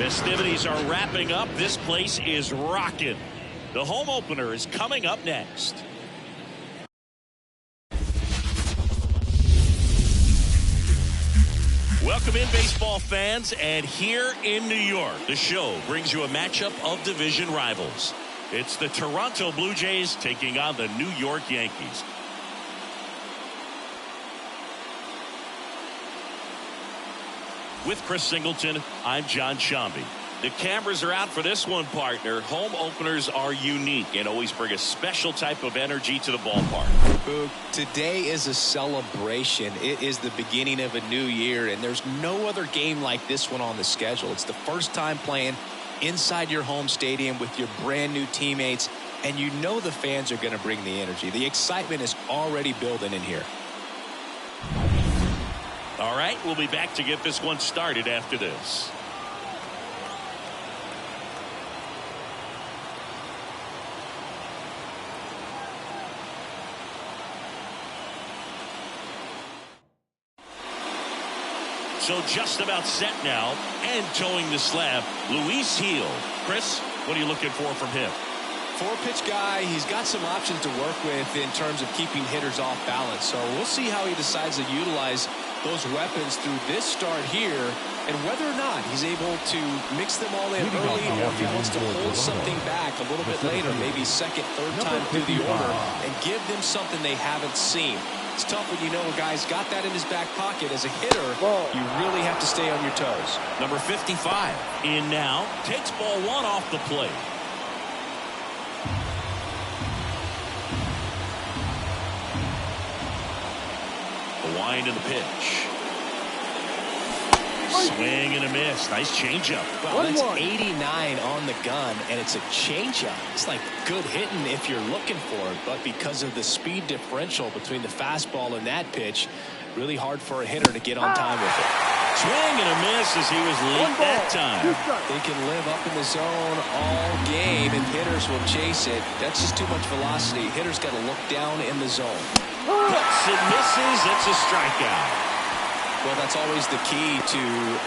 Festivities are wrapping up. This place is rocking. The home opener is coming up next. Welcome in, baseball fans, and here in New York, the show brings you a matchup of division rivals. It's the Toronto Blue Jays taking on the New York Yankees. With Chris Singleton, I'm John Shambi. The cameras are out for this one, partner. Home openers are unique and always bring a special type of energy to the ballpark. Boog, today is a celebration. It is the beginning of a new year, and there's no other game like this one on the schedule. It's the first time playing inside your home stadium with your brand new teammates, and you know the fans are going to bring the energy. The excitement is already building in here. All right, we'll be back to get this one started after this. So just about set now, and towing the slab, Luis Gil. Chris, what are you looking for from him? Four-pitch guy. He's got some options to work with in terms of keeping hitters off balance. So we'll see how he decides to utilize those weapons through this start here, and whether or not he's able to mix them all in early, or if he wants to hold something back a little bit later, maybe second, third time through the order, and give them something they haven't seen. It's tough when you know a guy's got that in his back pocket. As a hitter, you really have to stay on your toes. Number 55 in now, takes ball one off the plate. The wind and the pitch. Swing and a miss. Nice changeup. Well, that's 89 on the gun, and it's a changeup. It's like good hitting if you're looking for it, but because of the speed differential between the fastball and that pitch, really hard for a hitter to get on time with it. Swing and a miss as he was late that time. They can live up in the zone all game, and hitters will chase it. That's just too much velocity. Hitters got to look down in the zone. Puts and misses. It's a strikeout. Well, that's always the key to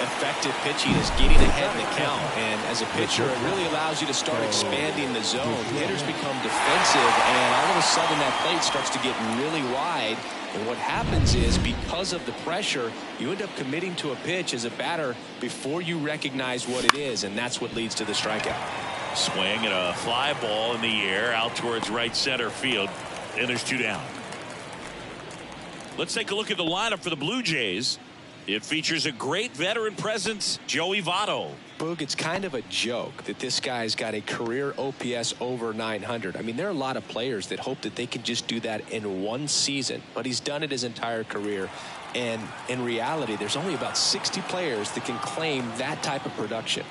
effective pitching, is getting ahead in the count. And as a pitcher, it really allows you to start expanding the zone. Hitters become defensive, and all of a sudden that plate starts to get really wide. And what happens is, because of the pressure, you end up committing to a pitch as a batter before you recognize what it is, and that's what leads to the strikeout. Swing and a fly ball in the air out towards right center field, and there's two down. Let's take a look at the lineup for the Blue Jays. It features a great veteran presence, Joey Votto. Boog, it's kind of a joke that this guy's got a career OPS over 900. I mean, there are a lot of players that hope that they can just do that in one season, but he's done it his entire career. And in reality, there's only about 60 players that can claim that type of production.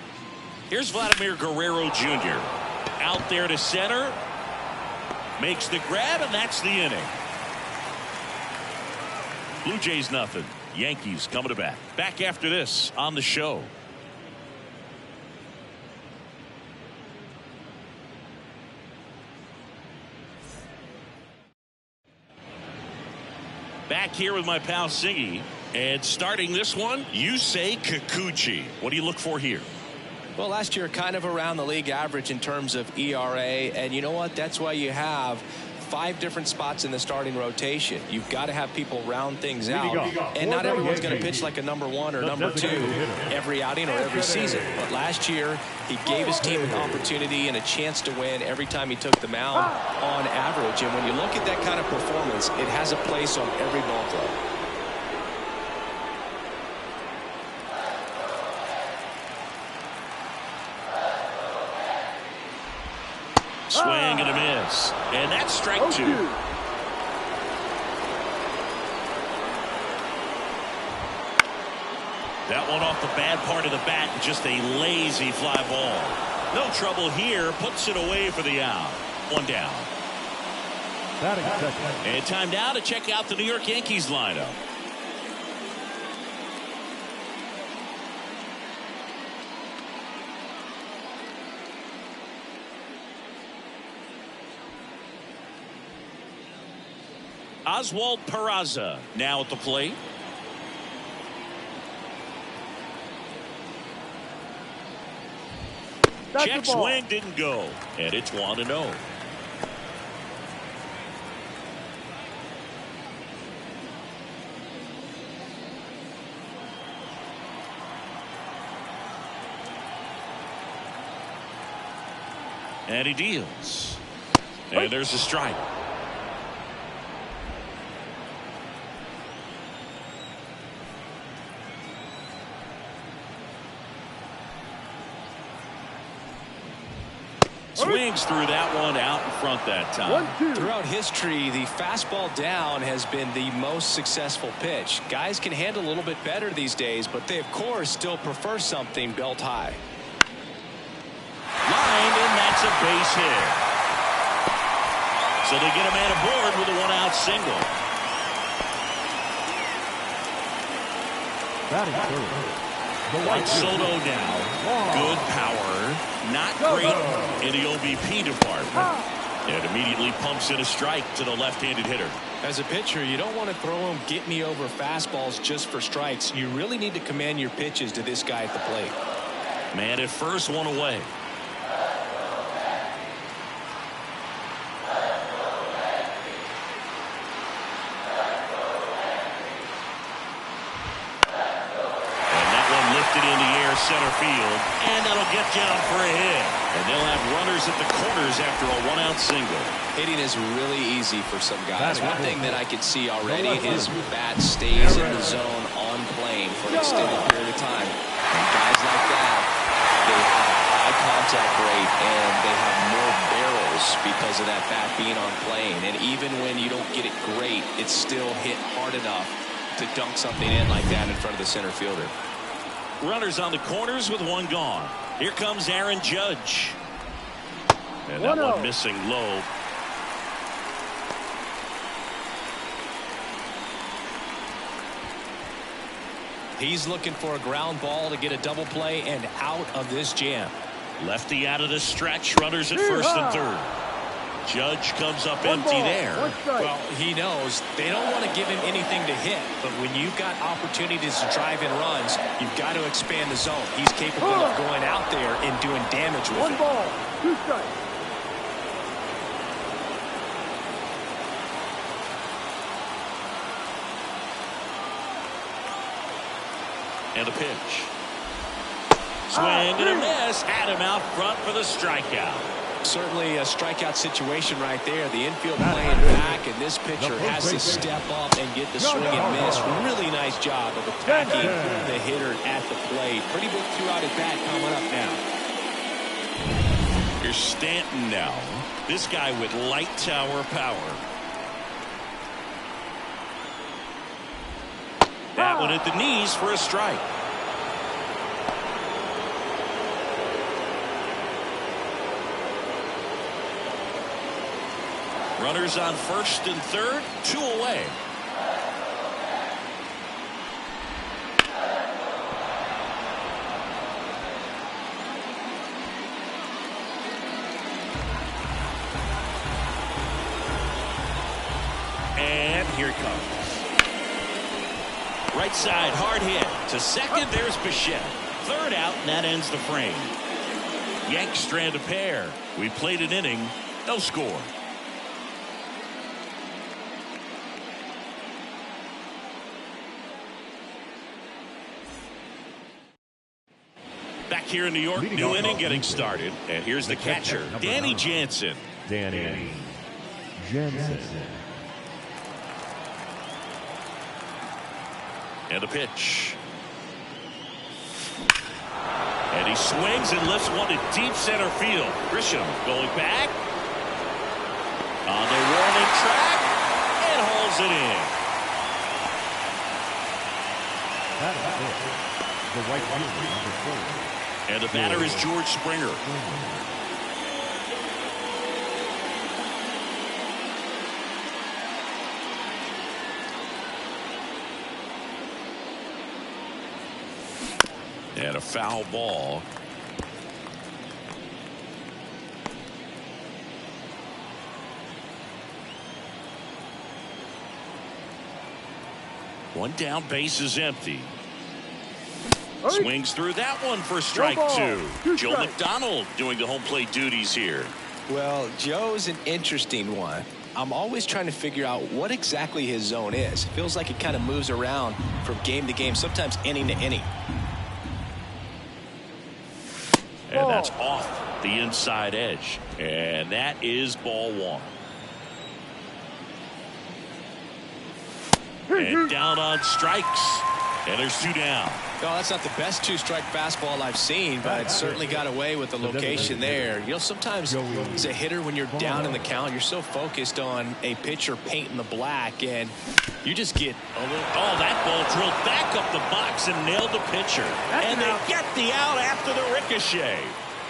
Here's Vladimir Guerrero Jr. Out there to center. Makes the grab, and that's the inning. Blue Jays nothing. Yankees coming to bat. Back after this on the show. Back here with my pal Siggy. And starting this one, Yusei Kikuchi. What do you look for here? Well, last year kind of around the league average in terms of ERA. And you know what? That's why you have 5 different spots in the starting rotation. You've got to have people round things out, and not everyone's going to pitch like a number 1 or number 2 every outing or every season. But last year, he gave his team an opportunity and a chance to win every time he took the mound on average. And when you look at that kind of performance, it has a place on every ball club. Swing and a miss. And that's strike 2. That one off the bad part of the bat. Just a lazy fly ball. No trouble here. Puts it away for the out. 1 down. And time now to check out the New York Yankees lineup. Oswald Peraza now at the plate. – Check swing didn't go. And it's 1-0. And he deals. And there's a strike. Swings through that one out in front that time. Throughout history, the fastball down has been the most successful pitch. Guys can handle a little bit better these days, but they, of course, still prefer something belt high. Lined, and that's a base hit. So they get a man aboard with a one-out single. Juan Soto now. Good power. Not great in the OBP department. And immediately pumps in a strike to the left-handed hitter. As a pitcher, you don't want to throw him get-me-over fastballs just for strikes. You really need to command your pitches to this guy at the plate. Man at first, one away. Center field, and that'll get down for a hit. And they'll have runners at the corners after a one-out single. Hitting is really easy for some guys. One thing that I could see already, his bat stays in the zone on plane for an extended period of time. And guys like that, they have high contact rate, and they have more barrels because of that bat being on plane. And even when you don't get it great, it's still hit hard enough to dunk something in like that in front of the center fielder. Runners on the corners with one gone. Here comes Aaron Judge. And that one missing low. He's looking for a ground ball to get a double play and out of this jam. Lefty out of the stretch. Runners at first and third. Judge comes up empty there. Well, he knows they don't want to give him anything to hit, but when you've got opportunities to drive in runs, you've got to expand the zone. He's capable of going out there and doing damage with it. 1 ball, 2 strikes. And the pitch. Swing and a miss. Had him out front for the strikeout. Certainly a strikeout situation right there. The infield playing back, and this pitcher has to step up and get the swing and miss. Really nice job of attacking the hitter at the plate. Pretty big two-outed bat coming up now. Here's Stanton now. This guy with light tower power. That one at the knees for a strike. Runners on first and third, 2 away. And here it comes. Right side, hard hit. To second, there's Bichette. Third out, and that ends the frame. Yanks strand a pair. We played an inning, no score. Back here in New York, new inning getting started. And here's the catcher, Danny Jansen. Danny Jansen. And a pitch. And he swings and lifts one to deep center field. Grisham going back. On the warning track. And hauls it in. That is it. The right fielder, number 4. And the batter is George Springer. And a foul ball. One down, base is empty. Swings through that one for strike two. Joe McDonald doing the home plate duties here. Well, Joe's an interesting one. I'm always trying to figure out what exactly his zone is. Feels like it kind of moves around from game to game, sometimes inning to inning. And that's off the inside edge. And that is ball one. And down on strikes. And there's two down. No, that's not the best two-strike fastball I've seen, but it certainly got away with the location there. You know, sometimes as a hitter, when you're down in the count, you're so focused on a pitcher painting the black, and you just get a little... Oh, that ball drilled back up the box and nailed the pitcher. And they get the out after the ricochet.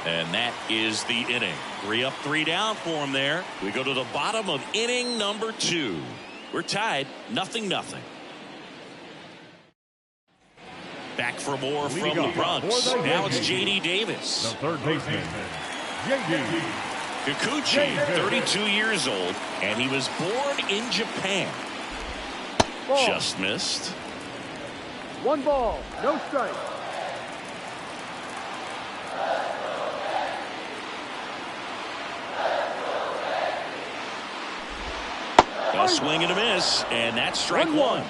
And that is the inning. 3 up, 3 down for him there. We go to the bottom of inning number 2. We're tied, 0-0. Back for more from the Bronx. Now it's J.D. Davis. The third baseman, J.D. Kikuchi, 32 years old, and he was born in Japan. Just missed. 1 ball, no strike. A swing and a miss, and that's strike one.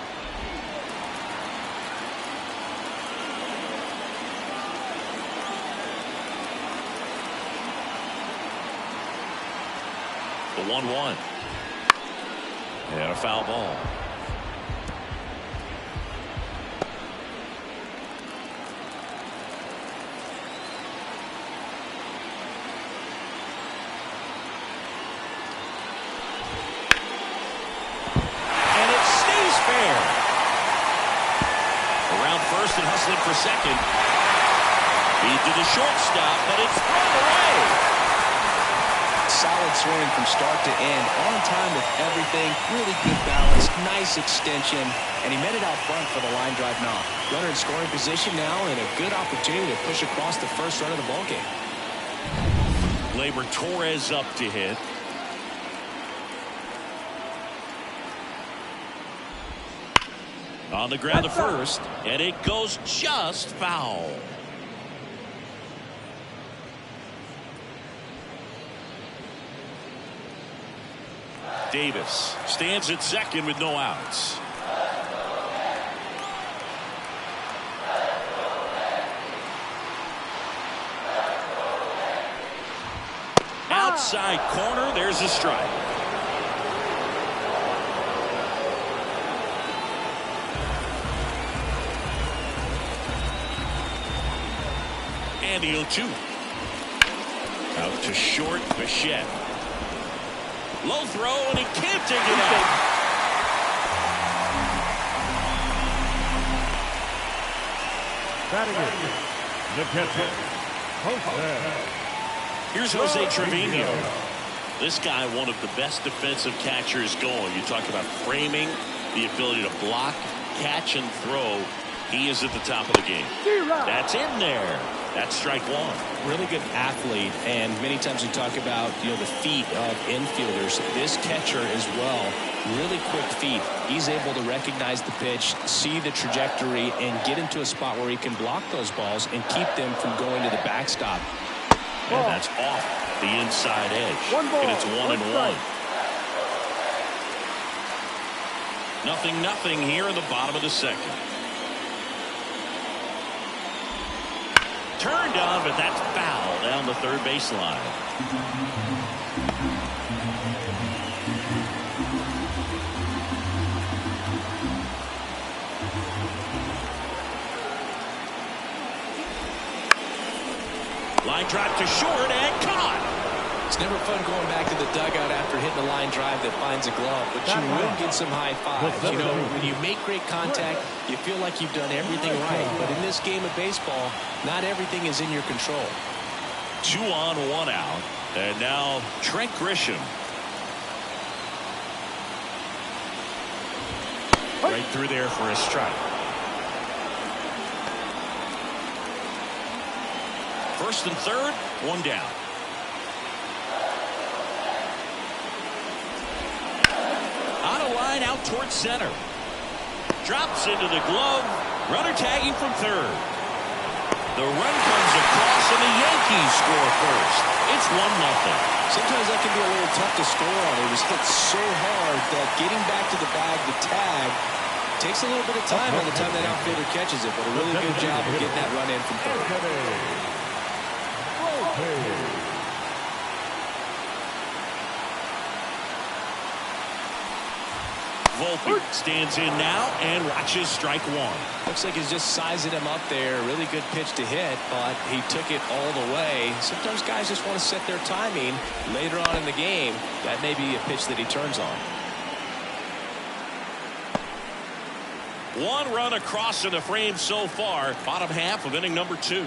The 1-1. And a foul ball. And it stays fair. Around first and hustling for second. Feed to the shortstop, but it's thrown away. Solid swing from start to end, on time with everything, really good balance, nice extension, and he met it out front for the line drive knock. Runner in scoring position now, and a good opportunity to push across the first run of the ballgame. Gleyber Torres up to hit. On the ground to first, and it goes just foul. Davis stands at second with no outs. Outside corner, there's a strike. And the 0-2. Out to short, Bichette. Low throw, and he can't take it out. Batting it, the catcher, Jose. Here's Jose Trevino. This guy, one of the best defensive catchers going. You talk about framing, the ability to block, catch, and throw. He is at the top of the game. That's in there. That's strike one. Really good athlete, and many times we talk about, you know, the feet of infielders. This catcher as well, really quick feet. He's able to recognize the pitch, see the trajectory, and get into a spot where he can block those balls and keep them from going to the backstop. And that's off the inside edge. And it's 1-1. 0-0 here in the bottom of the second. Turned on, but that's foul down the third baseline. Line drive to short and caught. It's never fun going back to the dugout after hitting a line drive that finds a glove, but you will get some high fives. You know, when you make great contact, you feel like you've done everything right. But in this game of baseball, not everything is in your control. 2 on, 1 out. And now Trent Grisham. Right through there for a strike. First and third, 1 down. On a line out towards center. Drops into the glove. Runner tagging from third. The run comes across, and the Yankees score first. It's 1-0. Sometimes that can be a little tough to score on. It was hit so hard that getting back to the bag, the tag, takes a little bit of time by the time that outfielder catches it. But a really good job of getting that run in from third. Volpe stands in now and watches strike one. Looks like he's just sizing him up there. Really good pitch to hit, but he took it all the way. Sometimes guys just want to set their timing later on in the game. That may be a pitch that he turns on. One run across in the frame so far. Bottom half of inning number 2.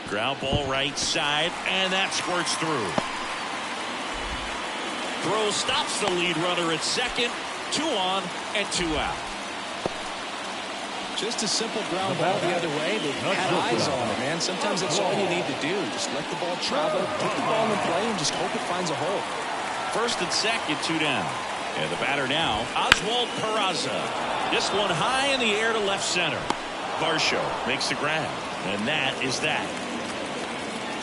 Ground ball right side, and that squirts through. Throw stops the lead runner at second. 2 on and 2 out. Just a simple ground ball the other way. They had eyes on it, man. Sometimes that's all you need to do. Just let the ball travel, put the ball in play, and just hope it finds a hole. First and second, 2 down. And the batter now, Oswald Peraza. This one high in the air to left center. Varsho makes the grab. And that is that.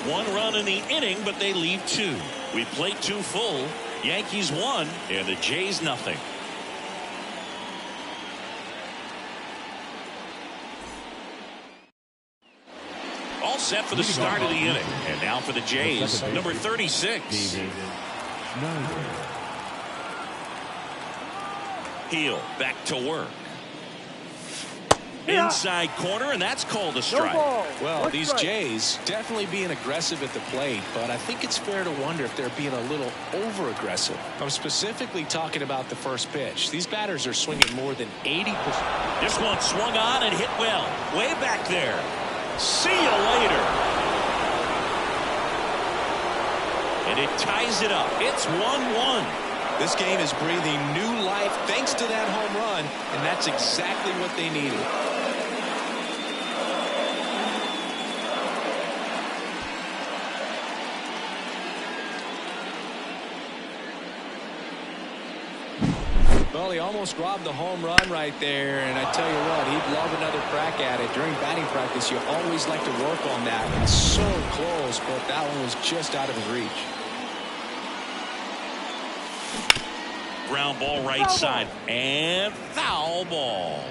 1 run in the inning, but they leave 2. We played 2 full. Yankees 1 and the Jays nothing. All set for the start of the inning. And now for the Jays, number 36. Heel back to work. Inside corner, and that's called a strike. Well, these Jays definitely being aggressive at the plate, but I think it's fair to wonder if they're being a little over-aggressive. I'm specifically talking about the first pitch. These batters are swinging more than 80%. This one swung on and hit well. Way back there. See you later. And it ties it up. It's 1-1. This game is breathing new life thanks to that home run, and that's exactly what they needed. Well, he almost robbed the home run right there, and I tell you what, he'd love another crack at it. During batting practice, you always like to work on that. It's so close, but that one was just out of his reach. Ground ball right side, and foul ball.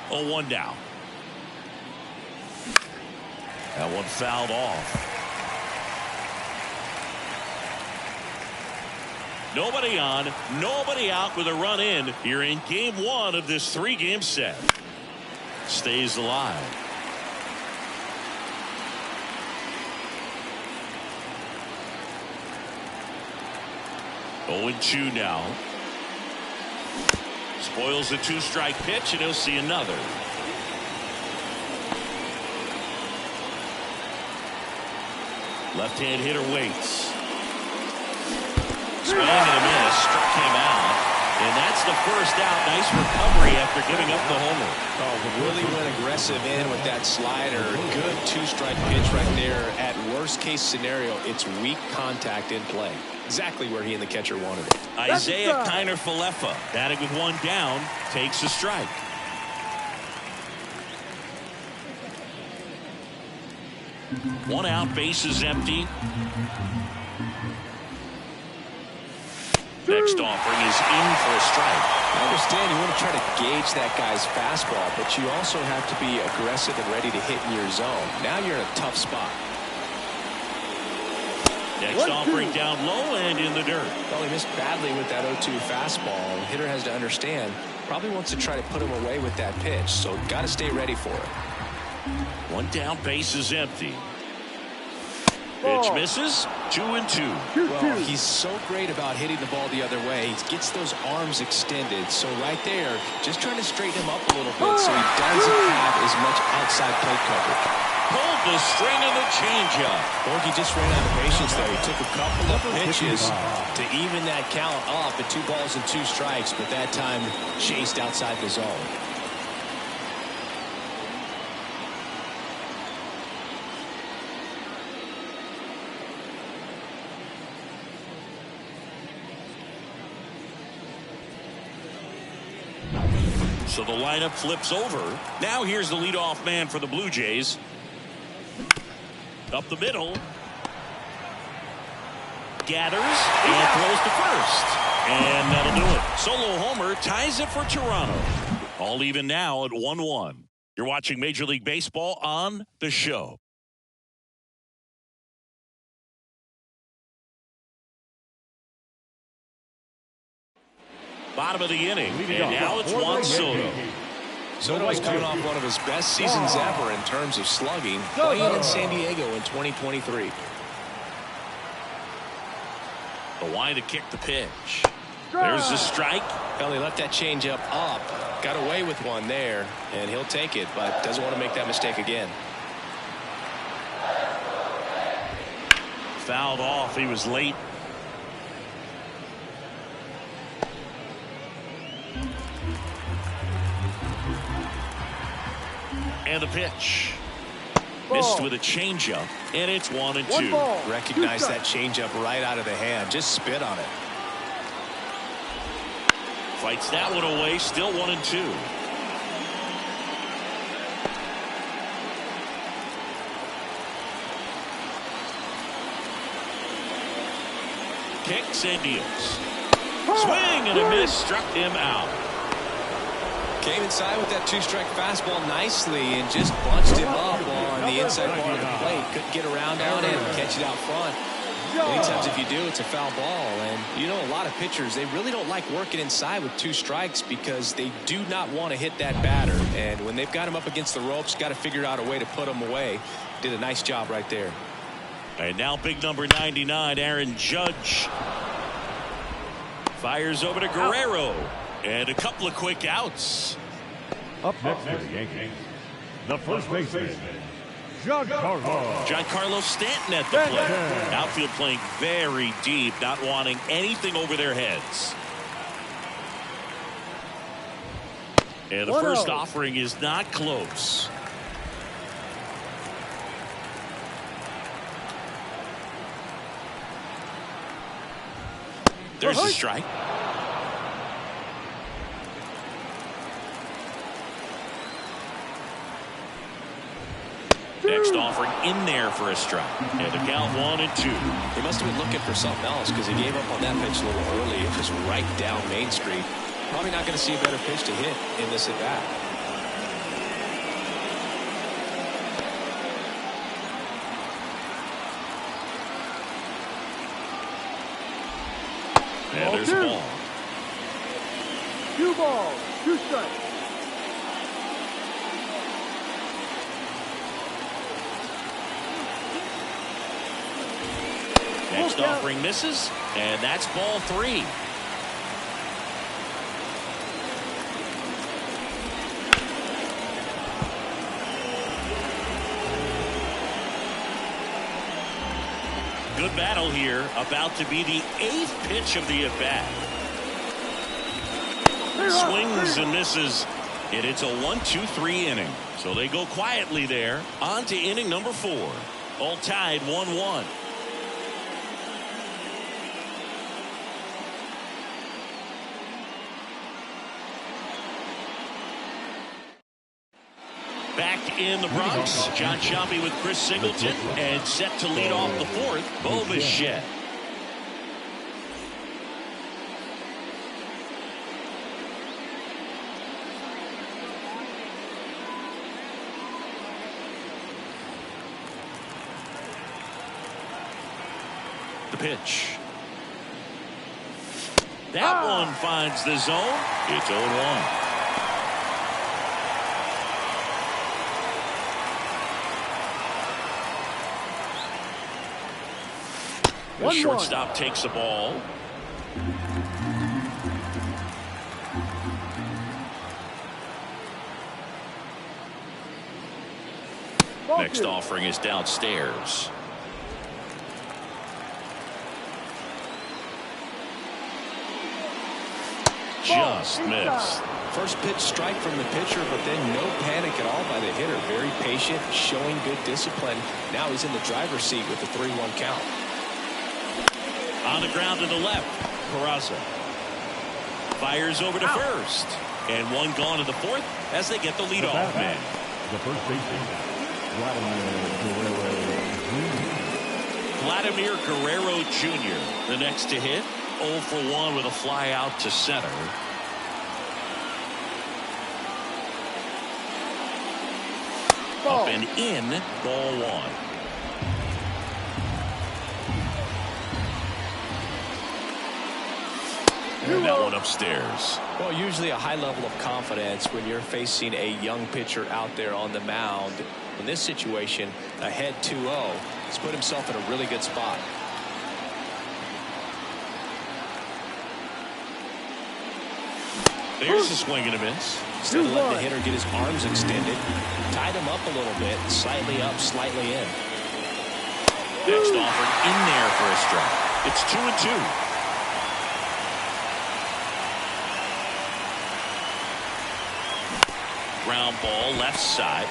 Oh, 1 down. That one fouled off. Nobody on, nobody out with a run in here in game 1 of this 3-game set. Stays alive. Oh, 0-2 now. Spoils the 2-strike pitch, and he'll see another. Left-hand hitter waits. Swing and a miss. Struck him out. And that's the first out. Nice recovery after giving up the homer. Oh, really went aggressive in with that slider. Good 2-strike pitch right there. At worst case scenario, it's weak contact in play. Exactly where he and the catcher wanted it. Isaiah Kiner-Falefa, batting with 1 down, takes a strike. One out, bases empty. Next offering is in for a strike. I understand you want to try to gauge that guy's fastball, but you also have to be aggressive and ready to hit in your zone. Now you're in a tough spot. Next offering down low and in the dirt. Well, he missed badly with that 0-2 fastball. The hitter has to understand, probably wants to try to put him away with that pitch, so got to stay ready for it. 1 down, bases empty. Pitch misses. 2-2. Well, he's so great about hitting the ball the other way. He gets those arms extended. So right there, just trying to straighten him up a little bit so he doesn't have as much outside plate coverage. Pulled the string of the changeup. Borky just ran out of patience there. He took a couple of pitches to even that count off at 2 balls and 2 strikes, but that time chased outside the zone. So the lineup flips over. Now here's the leadoff man for the Blue Jays. Up the middle. Gathers and throws to first. And that'll do it. Solo homer ties it for Toronto. All even now at 1-1. You're watching Major League Baseball on The Show. Bottom of the inning, and now it's Juan Soto. Soto's coming off one of his best seasons ever in terms of slugging, playing in San Diego in 2023. The line to kick the pitch. There's the strike. Well, he left that changeup up, got away with one there, and he'll take it, but doesn't want to make that mistake again. Fouled off. He was late. And the pitch. Missed with a changeup, and it's 1-2. Recognize that changeup right out of the hand. Just spit on it. Fights that one away. Still 1-2. Kicks and deals. Swing and a miss. Struck him out. Came inside with that two-strike fastball nicely and just bunched him up on the inside part of the plate. Couldn't get around on it and catch it out front. Many times if you do, it's a foul ball. And you know, a lot of pitchers, they really don't like working inside with two strikes because they do not want to hit that batter. And when they've got him up against the ropes, got to figure out a way to put him away. Did a nice job right there. And now big number 99, Aaron Judge. Fires over to Guerrero. And a couple of quick outs. Up next for the Yankees, the first baseman, Giancarlo Stanton at the plate. Outfield playing very deep, not wanting anything over their heads. And the first offering is not close. There's a strike. Next offering in there for a strike. And the count 1-2. He must have been looking for something else because he gave up on that pitch a little early. It was right down Main Street. Probably not going to see a better pitch to hit in this at bat. And there's a ball. 2 balls, 2 strikes. Next offering misses, and that's ball 3. Good battle here, about to be the 8th pitch of the at-bat. Swings and misses, and it's a 1-2-3 inning. So they go quietly there. On to inning number 4. All tied 1-1. Back in the Bronx, John Choppy with Chris Singleton, and set to lead off the 4th, Bo Bichette. The pitch. That one finds the zone. It's 0-1. The shortstop takes the ball. Next offering is downstairs. Just missed. First pitch strike from the pitcher, but then no panic at all by the hitter. Very patient, showing good discipline. Now he's in the driver's seat with the 3-1 count. On the ground to the left, Peraza fires over to first. And one gone in the fourth as they get the leadoff man. The first baseman, Vladimir Guerrero Jr. the next to hit. 0 for 1 with a fly out to center. Ball. Up and in, ball 1. And that one upstairs. Well, usually a high level of confidence when you're facing a young pitcher out there on the mound. In this situation, ahead 2-0. He's put himself in a really good spot. There's a swing and a miss. Instead of letting the hitter get his arms extended, tied him up a little bit, slightly up, slightly in. Next offered in there for a strike. It's 2-2. Ground ball left side.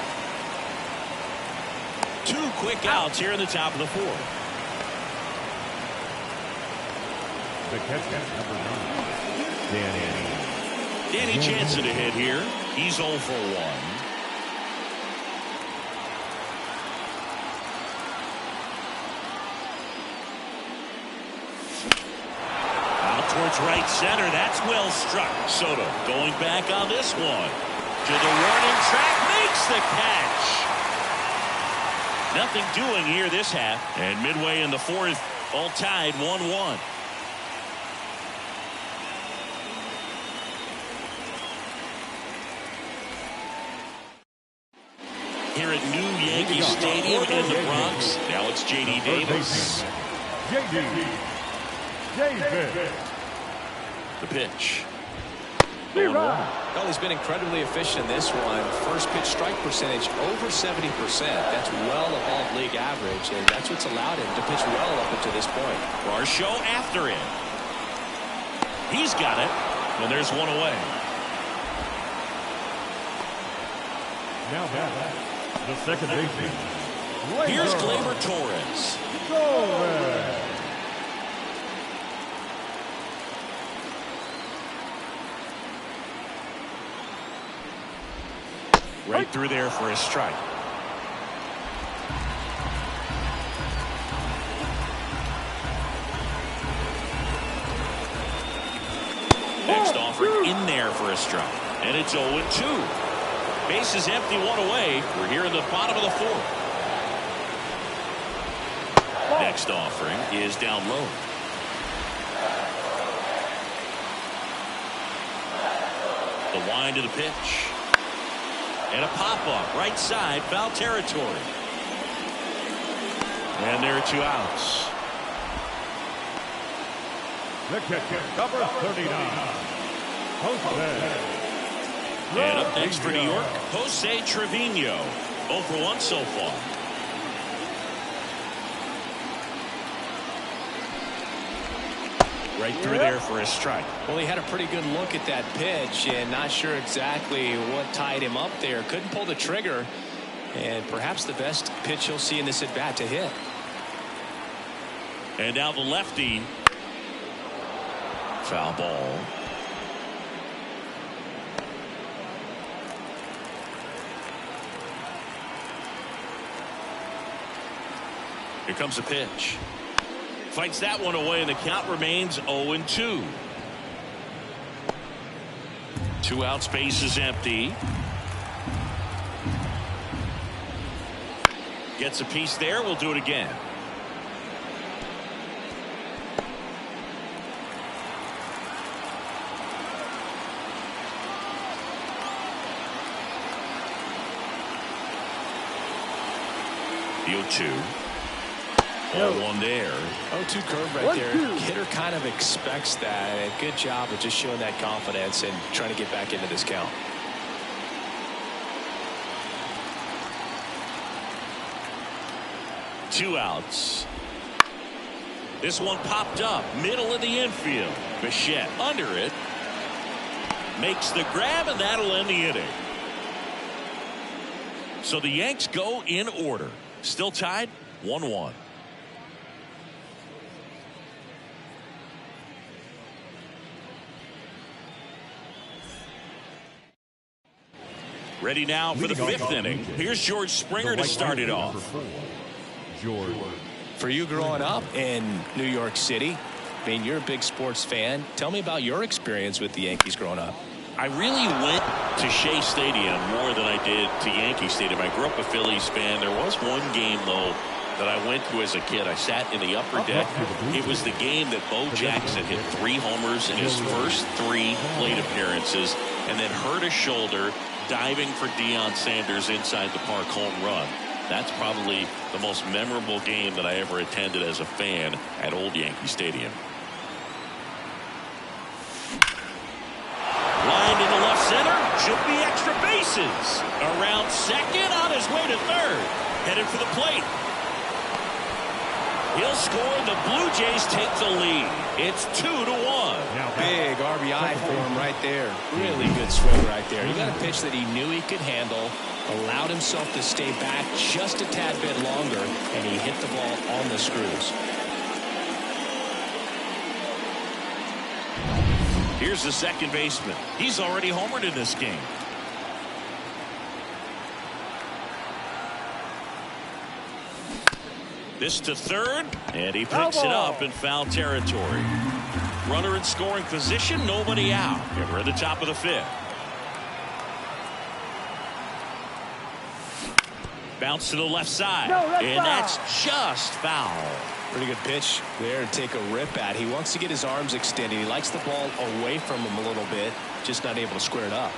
2 quick outs here in the top of the 4th. the catcher, number 9, Danny Jansen to hit here. He's 0 for 1. Towards right center. That's well struck. Soto going back on this one. To the warning track. Makes the catch. Nothing doing here this half. And midway in the 4th, all tied 1-1. Here at New Yankee Stadium in the Bronx. Now it's J.D. Davis. J.D. Davis. The pitch. Well, he's been incredibly efficient in this one. First pitch strike percentage over 70%. That's well above league average, and that's what's allowed him to pitch well up until this point. Varsho after it. He's got it, and there's one away. Now back, the second baseman. Here's Gleyber Torres. Right through there for a strike. Next offer in there for a strike. And it's 0-2. Base is empty, one away. We're here in the bottom of the 4th. Next offering is down low. The wind to the pitch. And a pop-up, right side, foul territory. And there are 2 outs. The catcher, number 39, Jose. And up next for New York, Jose Trevino. 0 for 1 so far. Right through there for a strike. Well, he had a pretty good look at that pitch and not sure exactly what tied him up there. Couldn't pull the trigger, and perhaps the best pitch he'll see in this at bat to hit. And now the lefty. Foul ball. Here comes a pitch. Fights that one away, and the count remains 0-2. 2 outs, base is empty. Gets a piece there. We'll do it again. The 0-2. 0-1 there. 0-2 curve right there. Hitter kind of expects that. And good job of just showing that confidence and trying to get back into this count. Two outs. This one popped up. Middle of the infield. Bichette under it. Makes the grab, and that'll end the inning. So the Yanks go in order. Still tied 1-1. Ready now for the fifth inning. Here's George Springer to start it off. George. For you growing up in New York City, I mean, you're a big sports fan. Tell me about your experience with the Yankees growing up. I really went to Shea Stadium more than I did to Yankee Stadium. I grew up a Phillies fan. There was one game, though, that I went to as a kid. I sat in the upper deck. It was the game that Bo Jackson hit 3 homers in his first 3 plate appearances and then hurt his shoulder diving for Deion Sanders inside the park home run. That's probably the most memorable game that I ever attended as a fan at Old Yankee Stadium. Line into left center. Should be extra bases. Around second, on his way to third. Headed for the plate. He'll score. The Blue Jays take the lead. It's 2-1. Big RBI for him right there. Really good swing right there. He got a pitch that he knew he could handle, allowed himself to stay back just a tad bit longer, and he hit the ball on the screws. Here's the second baseman. He's already homered in this game. This to third, and he picks it up in foul territory. Runner in scoring position, nobody out. And we're at the top of the 5th. Bounce to the left side, and that's just foul. Pretty good pitch there to take a rip at. He wants to get his arms extended. He likes the ball away from him a little bit, just not able to square it up.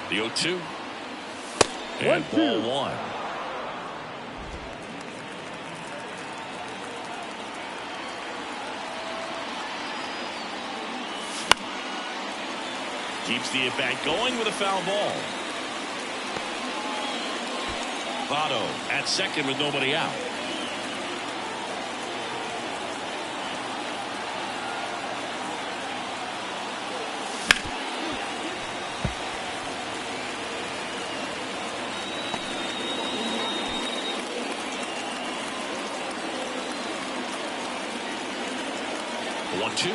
The 0-2. And ball 1. Keeps the at-bat going with a foul ball. Votto at second with nobody out. One, 2.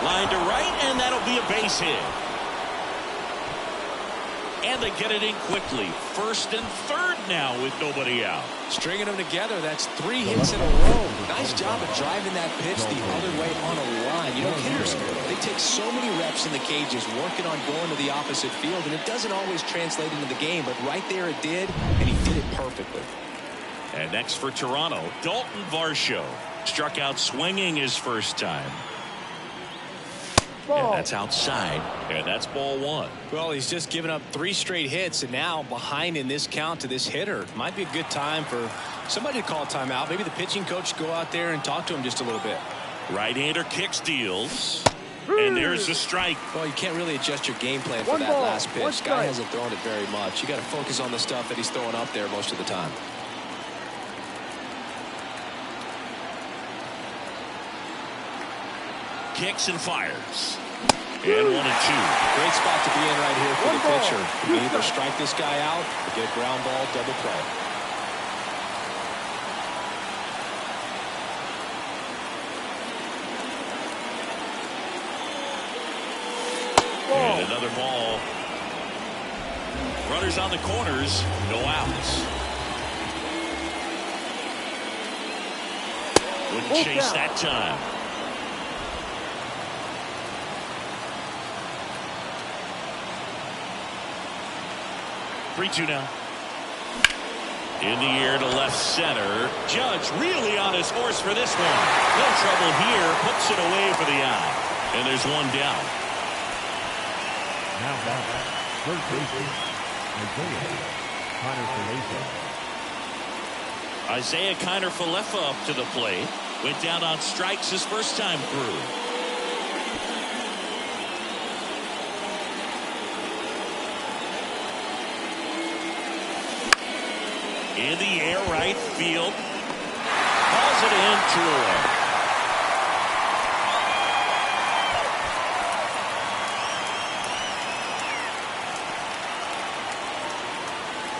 Line to right, and that'll be a base hit. And they get it in quickly. First and third now with nobody out. Stringing them together, that's 3 hits in a row. Nice job of driving that pitch the other way on a line. You know, hitters, they take so many reps in the cages working on going to the opposite field, and it doesn't always translate into the game, but right there it did, and he did it perfectly. And next for Toronto, Dalton Varsho. Struck out swinging his first time. And that's outside, and that's ball 1. Well, he's just given up 3 straight hits, and now behind in this count to this hitter. Might be a good time for somebody to call a timeout. Maybe the pitching coach go out there and talk to him just a little bit. Right-hander kicks, deals, and there's the strike. Well, you can't really adjust your game plan for that last pitch. Guy hasn't thrown it very much. You got to focus on the stuff that he's throwing up there most of the time. Kicks and fires. And 1-2. Great spot to be in right here for the pitcher. You can either strike this guy out or get a ground ball double play. And another ball. Runners on the corners, no outs. Wouldn't chase that time. 3-2 now. In the air to left center. Judge really on his horse for this one. No trouble here. Puts it away for the out. And there's one down. Now back. Third baseman, Isaiah Kiner-Falefa up to the plate. Went down on strikes his first time through. In the air, right field. Calls it in, 2 away.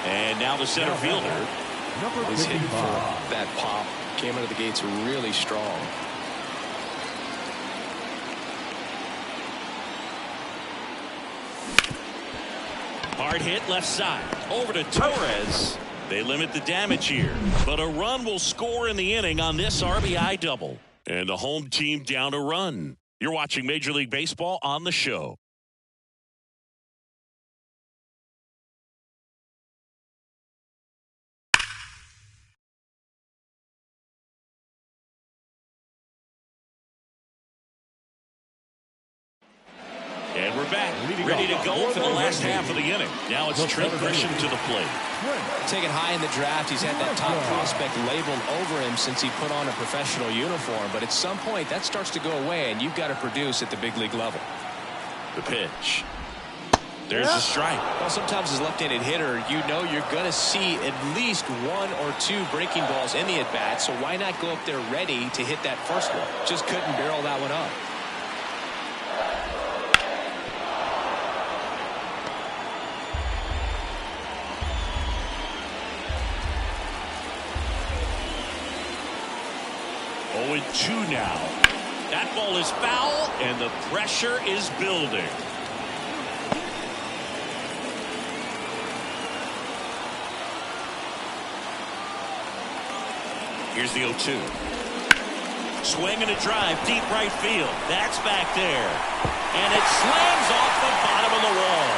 And now the center fielder. He's hitting for that pop. Came out of the gates really strong. Hard hit left side. Over to Torres. They limit the damage here, but a run will score in the inning on this RBI double. And the home team down a run. You're watching Major League Baseball on the show. And we're back, ready to go for the last half of the inning. Now it's Trent Grisham to the plate. Taken high in the draft, he's had that top prospect labeled over him since he put on a professional uniform. But at some point, that starts to go away, and you've got to produce at the big league level. The pitch. There's the strike. Well, sometimes as a left-handed hitter, you know you're going to see at least one or two breaking balls in the at-bat, so why not go up there ready to hit that first one? Just couldn't barrel that one up. Oh, 2 now. That ball is foul, and the pressure is building. Here's the 0-2. Swing and a drive, deep right field. That's back there. And it slams off the bottom of the wall.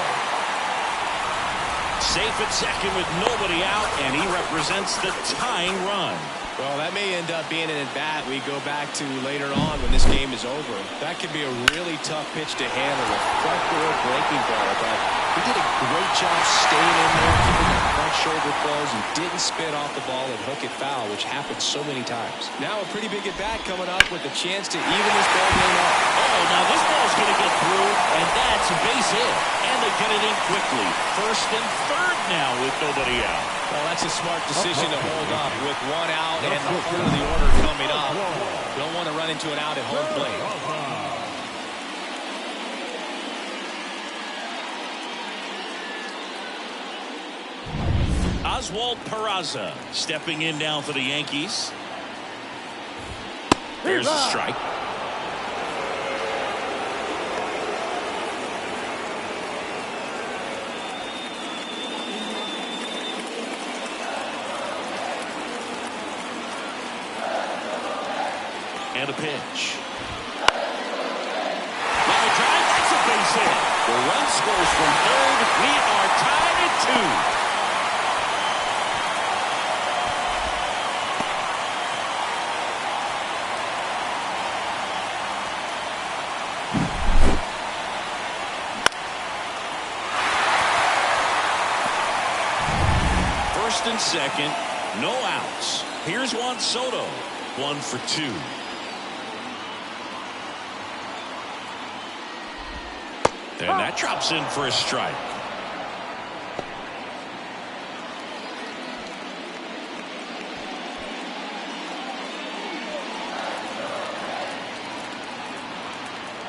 Safe at second with nobody out, and he represents the tying run. Well, that may end up being an at-bat we go back to later on when this game is over. That could be a really tough pitch to handle, a front door breaking ball, but he did a great job staying in there, keeping that front shoulder closed, and didn't spit off the ball and hook it foul, which happens so many times. Now a pretty big at-bat coming up with a chance to even this ball game up. Oh, now this ball's going to get through, and that's a base hit. And they get it in quickly. First and third now with nobody out. Well, that's a smart decision to hold up with one out and the front of the order coming up. Don't want to run into an out at home plate. Oswald Peraza stepping in now for the Yankees. There's a strike. And a pitch. Line drive, that's a base hit. The run scores from third. We are tied at 2. First and second, no outs. Here's Juan Soto, 1 for 2. And that drops in for a strike.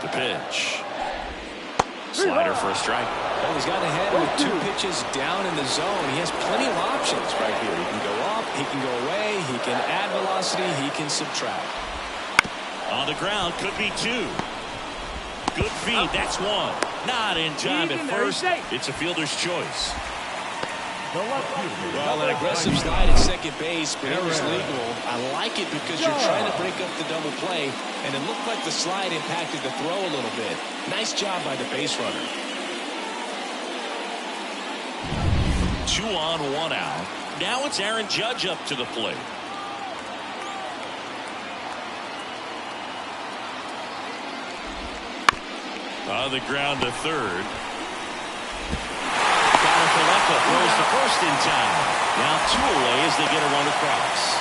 The pitch. Slider for a strike. Well, he's got ahead with 2 pitches down in the zone. He has plenty of options right here. He can go up, he can go away, he can add velocity, he can subtract. On the ground, could be 2. Good feed, that's 1. Not in time at first. It's a fielder's choice. Well, an aggressive slide at second base, but it was legal. I like it because you're trying to break up the double play, and it looked like the slide impacted the throw a little bit. Nice job by the base runner. 2 on, 1 out. Now it's Aaron Judge up to the plate. On the ground to third. Kaleka throws the first in time. Now 2 away as they get a run across.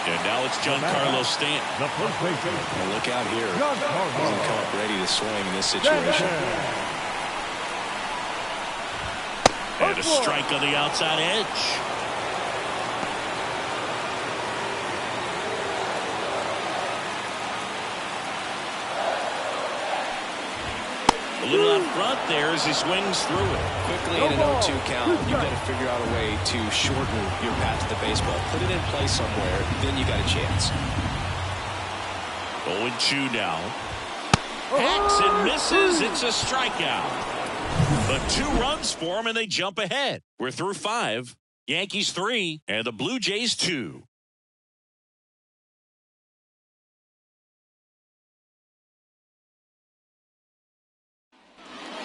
And now it's Giancarlo Stanton. Well, look out here. He doesn't come up ready to swing in this situation. And a strike on the outside edge. A little out front there as he swings through it. Quickly in an 0-2 count, you've got to figure out a way to shorten your path to the baseball. Put it in play somewhere, then you got a chance. 0-2 now. Hacks and misses. It's a strikeout. But 2 runs for him, and they jump ahead. We're through 5. Yankees 3, and the Blue Jays 2.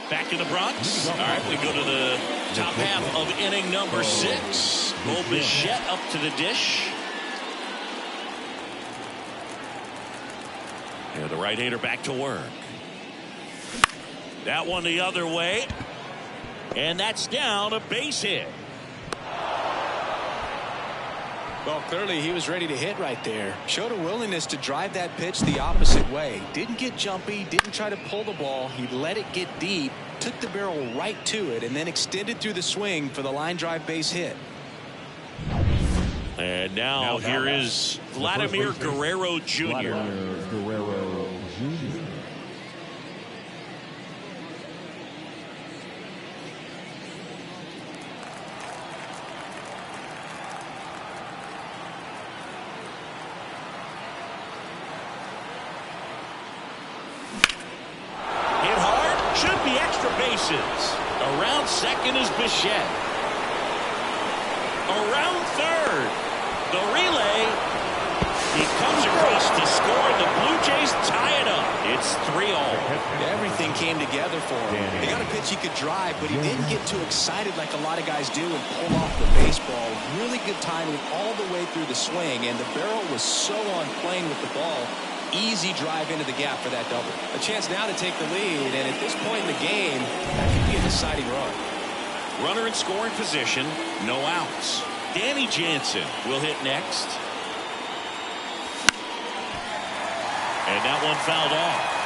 Back in the Bronx. All right, we go to the top half of inning number 6. Bo Bichette up to the dish. And the right-hander back to work. That one the other way. And that's down, a base hit. Well, clearly he was ready to hit right there. Showed a willingness to drive that pitch the opposite way. Didn't get jumpy, didn't try to pull the ball. He let it get deep, took the barrel right to it, and then extended through the swing for the line drive base hit. And now here is Vladimir Guerrero Jr. Bases. Around second is Bichette. Around third. The relay. He comes across to score. The Blue Jays tie it up. It's 3-all. Everything came together for him. He got a pitch he could drive, but he didn't get too excited like a lot of guys do and pull off the baseball. Really good timing all the way through the swing, and the barrel was so on plane with the ball. Easy drive into the gap for that double. A chance now to take the lead, and at this point in the game, that could be a deciding run. Runner in scoring position, no outs. Danny Jansen will hit next. And that one fouled off.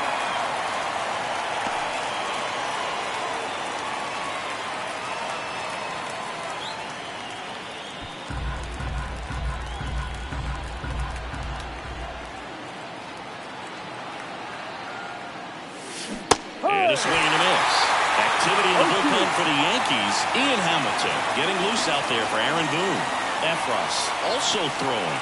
And a swing and a miss. Activity in the bullpen for the Yankees. Ian Hamilton getting loose out there for Aaron Boone. Efros also throwing.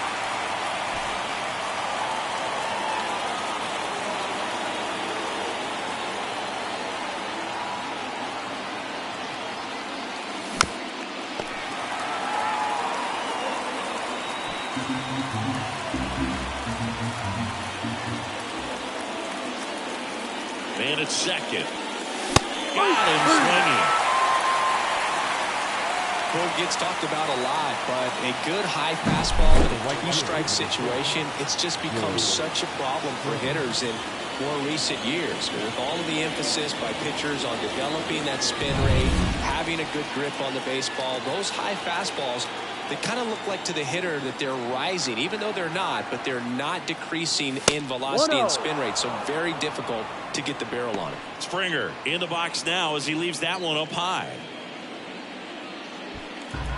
Man at second. Got him swinging. Boone gets talked about a lot, but a good high fastball in a two-strike situation, it's just become such a problem for hitters in more recent years. With all of the emphasis by pitchers on developing that spin rate, having a good grip on the baseball, those high fastballs, they kind of look like to the hitter that they're rising, even though they're not, but they're not decreasing in velocity and spin rate, so very difficult to get the barrel on it. Springer in the box now as he leaves that one up high.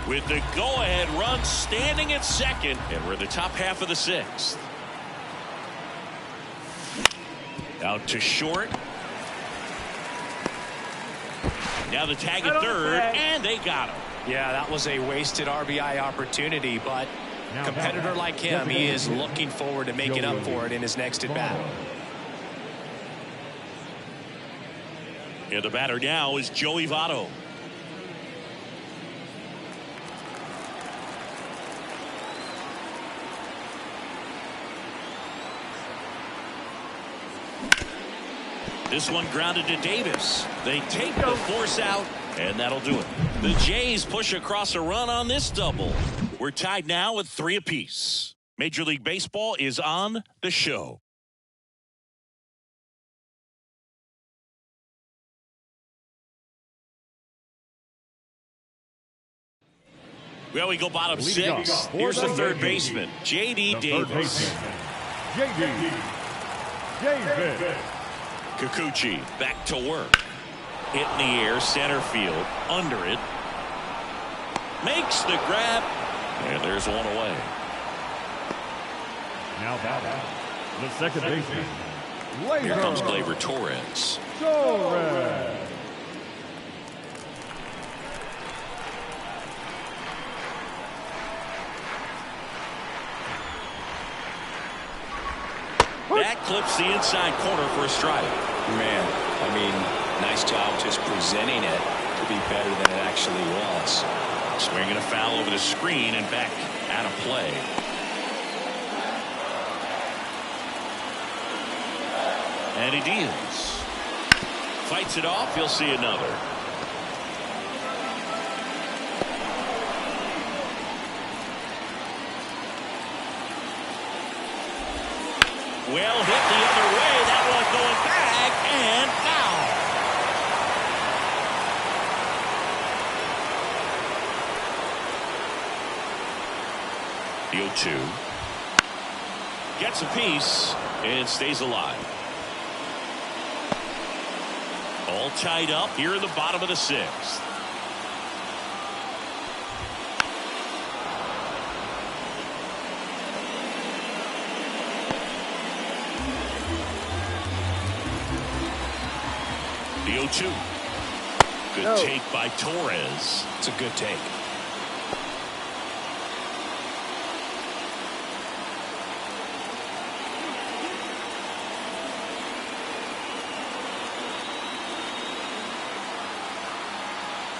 With the go-ahead run standing at second, and we're in the top half of the 6th. Out to short. Now the tag at third, and they got him. Yeah, that was a wasted RBI opportunity, but a competitor like him, he is looking forward to making up for it in his next at-bat. And the batter now is Joey Votto. This one grounded to Davis. They take the force out, and that'll do it. The Jays push across a run on this double. We're tied now with 3 apiece. Major League Baseball is on the show. Well, we go bottom 6. Here's the third baseman, J.D. Davis. J.D. Davis. Kikuchi back to work. Hit in the air, center field, under it. Makes the grab, and there's one away. Now batting, the second baseman. Here comes Gleyber Torres. Torres. That clips the inside corner for a strike. Man, I mean, nice job just presenting it to be better than it actually was. Swinging a foul over the screen and back out of play. And he deals. Fights it off. He'll see another. Well hit the other way. That one going back and foul. The 0-2. Gets a piece and stays alive. All tied up here in the bottom of the sixth. The 0-2. Good take by Torres. It's a good take.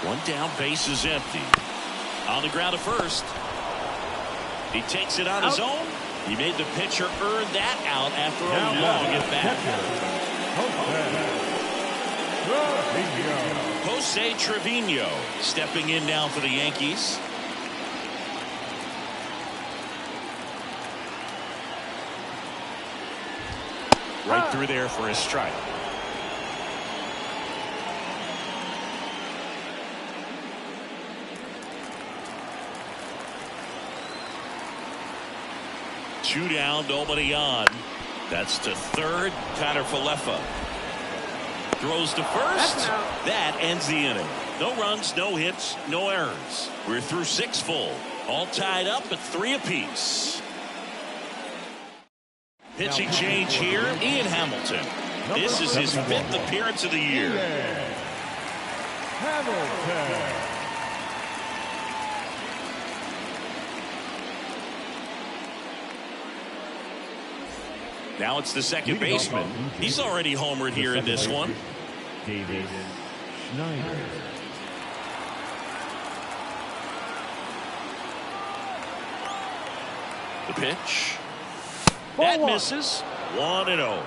One down, base is empty. On the ground at first. He takes it on his own. He made the pitcher earn that out after a long at bat. Jose Trevino stepping in now for the Yankees. Right through there for a strike. Two down, nobody on. That's to third. Connor Falefa throws to first. That ends the inning. No runs, no hits, no errors. We're through 6 full. All tied up at 3 apiece. Pitching change here, Ian Hamilton. This is his 5th appearance of the year. Hamilton. Now it's the second baseman. He's already homered here in this one. David Schneider. The pitch. That misses. 1-0.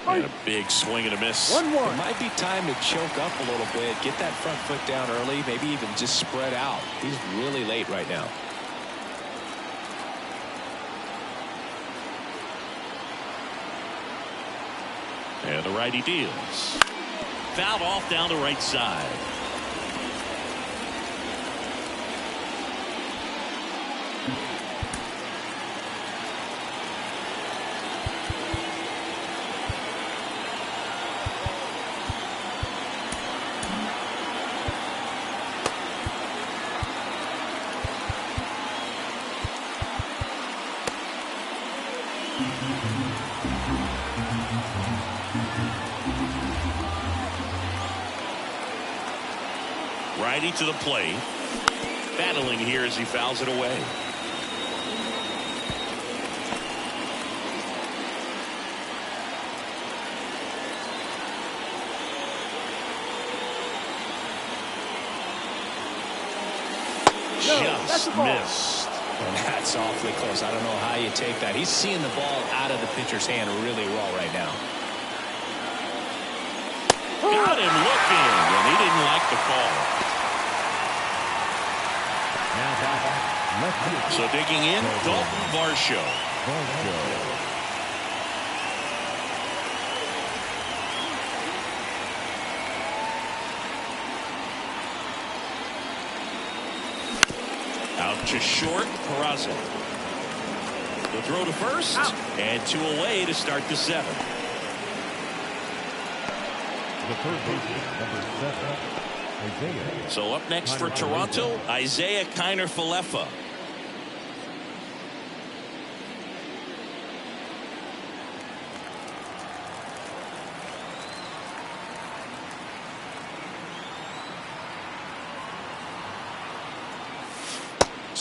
And a big swing and a miss. 1-1. It might be time to choke up a little bit, get that front foot down early, maybe even just spread out. He's really late right now. And the righty deals. Fouled off down the right side. Righty to the plate. Battling here as he fouls it away. Just missed. And that's awfully close. I don't know how you take that. He's seeing the ball out of the pitcher's hand really well right now. Got him looking, and he didn't like the call. So digging in, Dalton Varsho. Out to short, Peraza. The throw to first, and 2 away to start the 7th. The third baseman, number 7, Isaiah. So up next for Toronto, Isaiah Kiner Falefa.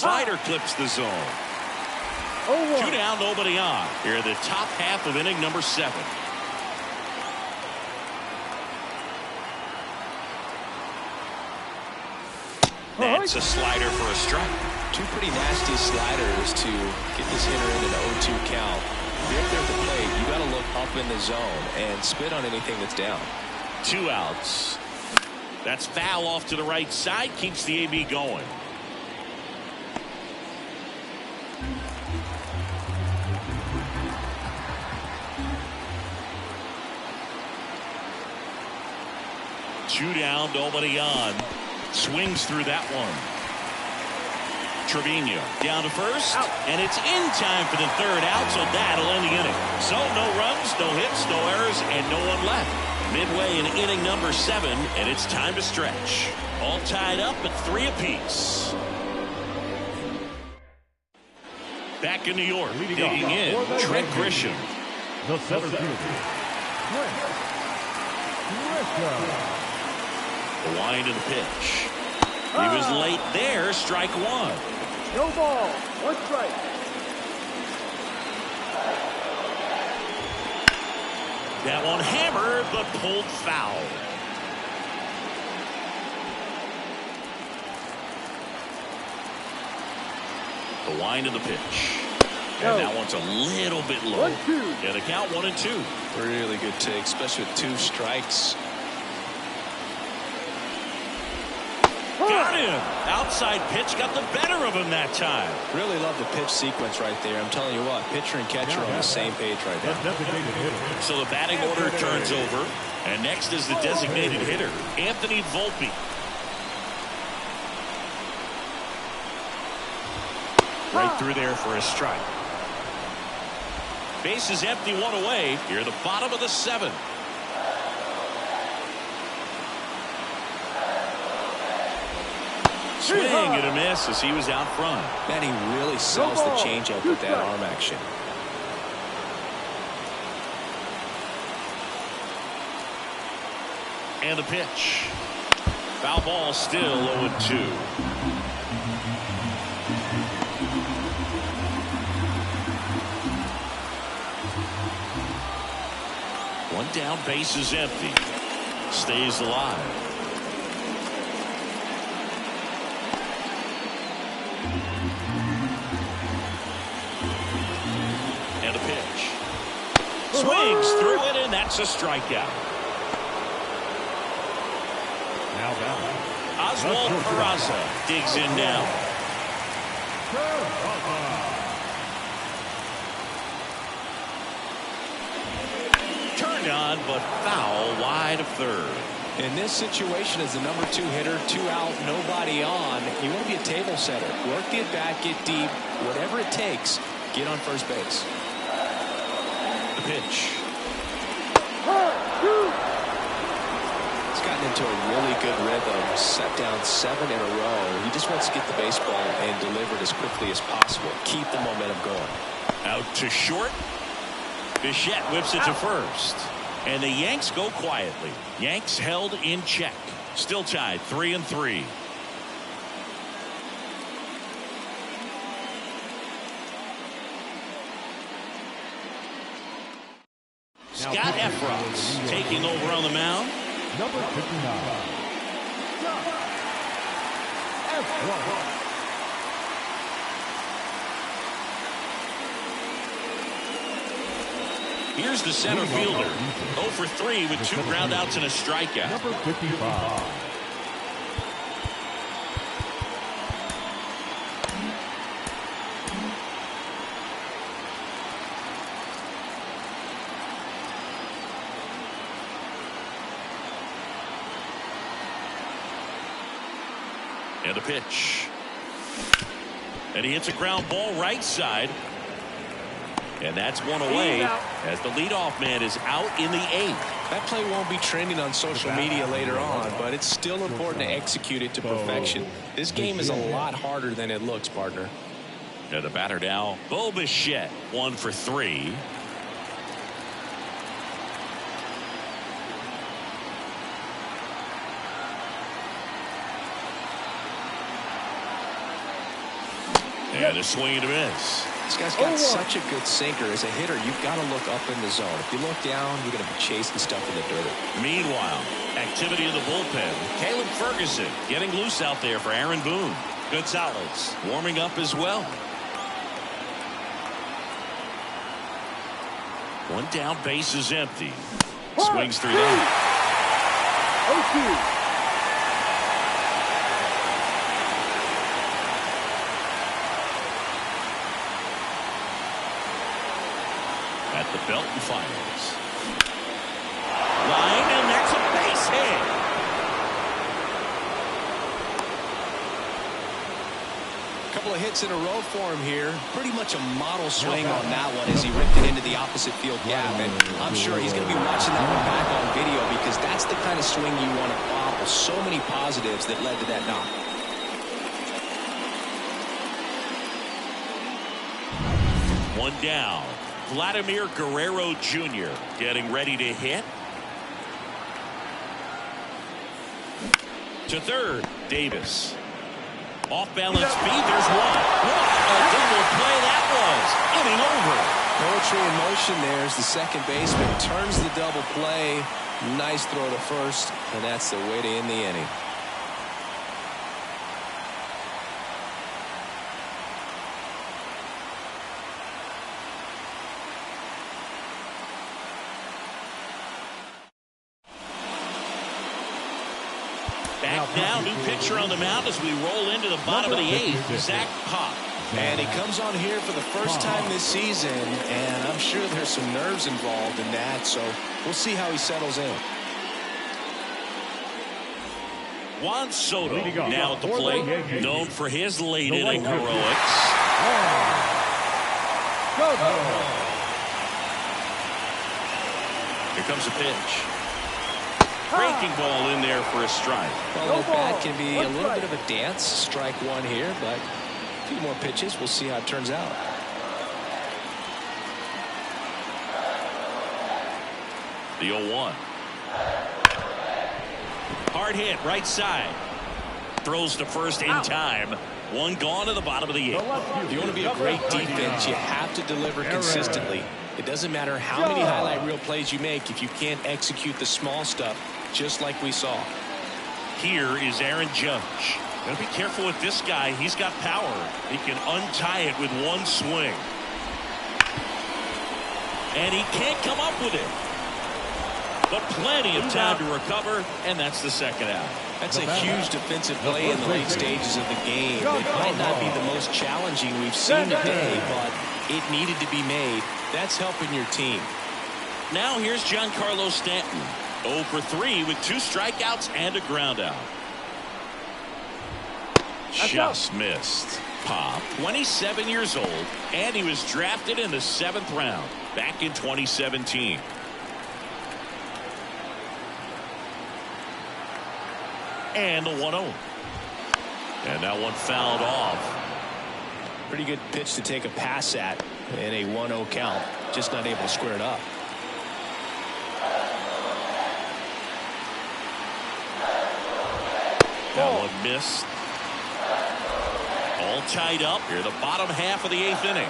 Slider clips the zone. 0-1. 2 down, nobody on. Here are the top half of inning number 7. That's a slider for a strike. Two pretty nasty sliders to get this hitter in an 0-2 count. If you're up there at the plate, you got to look up in the zone and spit on anything that's down. 2 outs. That's foul off to the right side. Keeps the AB going. Two down, nobody on. Swings through that one. Trevino down to first, and it's in time for the 3rd out, so that'll end the inning. So no runs, no hits, no errors, and no one left. Midway in inning number 7, and it's time to stretch. All tied up at 3 apiece. Back in New York, digging in, Trent Grisham. The center fielder, Trent Grisham. The wind of the pitch. He was late there. Strike 1. No ball. 1 strike. That one hammered but pulled foul. The wind of the pitch. And that one's a little bit low. 1-2. Yeah, the count 1-2. Really good take, especially with 2 strikes. Got him. Outside pitch got the better of him that time. Really love the pitch sequence right there. I'm telling you what, pitcher and catcher are on the same page right now. So the batting order turns over. And next is the designated hitter, Anthony Volpe. Right through there for a strike. Base is empty, 1 away. Here, the bottom of the 7th. Swing and a miss as he was out front. Man, he really sells the changeup with that arm action. And the pitch. Foul ball, still 0-2. One down, base is empty. Stays alive. And a pitch. Swings through it, and that's a strikeout. Now batting. Oswald Peraza digs in now. Turned on, but foul wide of 3rd. In this situation, as the number 2 hitter, 2 out, nobody on, you want to be a table setter. Work the at-bat, get deep, whatever it takes, get on first base. The pitch. He's gotten into a really good rhythm, set down 7 in a row. He just wants to get the baseball and deliver it as quickly as possible. Keep the momentum going. Out to short. Bichette whips it to first. And the Yanks go quietly. Yanks held in check. Still tied 3-3. Scott Efros taking over on the mound. Number 59. Efros. Here's the center fielder. 0 for 3 with 2 groundouts and a strikeout. Number 55. And a pitch. And he hits a ground ball right side. And that's 1 away as the leadoff man is out in the 8th. That play won't be trending on social media later on, but it's still important to execute it to perfection. This game is a lot harder than it looks, partner. And the batter now, Bo Bichette, 1 for 3. And a swing and a miss. This guy's got such a good sinker. As a hitter, you've got to look up in the zone. If you look down, you're going to be chasing stuff in the dirt. Meanwhile, activity in the bullpen. Caleb Ferguson getting loose out there for Aaron Boone. Gonzalez warming up as well. One down, base is empty. Swings through that. 0-2. At the belt and fires. Line, and that's a base hit. A couple of hits in a row for him here. Pretty much a model swing on that one as he ripped it into the opposite field gap. And I'm sure he's going to be watching that one back on video because that's the kind of swing you want to pop with so many positives that led to that knock. One down. Vladimir Guerrero Jr. getting ready to hit. To third, Davis. Off balance speed, there's one. What a double play that was. Inning over. Poetry in motion there as the second baseman turns the double play. Nice throw to first, and that's the way to end the inning. Back now, new pitcher on the mound as we roll into the bottom of the eighth. Zach Pop. And he comes on here for the first time this season, and I'm sure there's some nerves involved in that, so we'll see how he settles in. Juan Soto now at the plate, known for his late inning heroics. Here comes a pitch. Breaking ball in there for a strike. Well, that can be a little bit of a dance. Strike one here, but a few more pitches. We'll see how it turns out. The 0-1. Hard hit, right side. Throws to first in time. One gone to the bottom of the eighth. If you want to be a great defense, you have to deliver consistently. It doesn't matter how many highlight reel plays you make if you can't execute the small stuff, just like we saw. Here is Aaron Judge. Gotta be careful with this guy. He's got power. He can untie it with one swing. And he can't come up with it. But plenty of time to recover, and that's the second out. That's a huge defensive play in the late stages of the game. It might not be the most challenging we've seen today, but it needed to be made. That's helping your team. Now here's Giancarlo Stanton. 0 for 3 with 2 strikeouts and a ground out. Just missed. Pop, 27 years old, and he was drafted in the 7th round back in 2017. And the 1-0. And that one fouled off. Pretty good pitch to take a pass at in a 1-0 count. Just not able to square it up. That one missed. All tied up here, the bottom half of the 8th inning.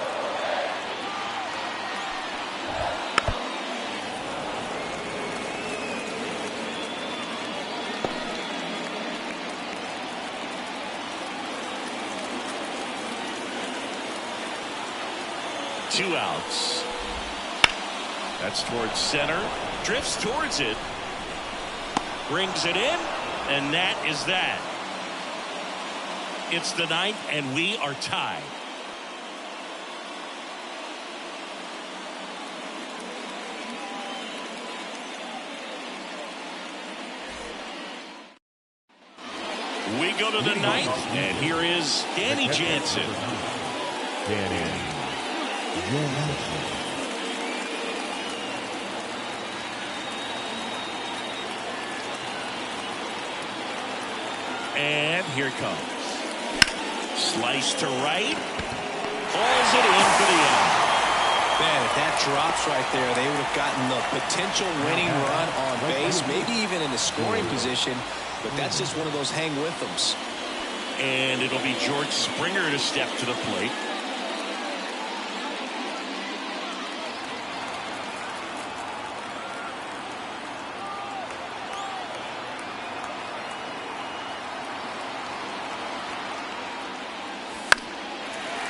Two outs. That's towards center. Drifts towards it. Brings it in. And that is that. It's the 9th, and we are tied. We go to the 9th, and here is Danny Jansen. And here it comes. Slice to right. Falls it in for the out. Man, if that drops right there, they would have gotten the potential winning run on base, maybe even in the scoring position. But that's just one of those hang with thems. And it'll be George Springer to step to the plate.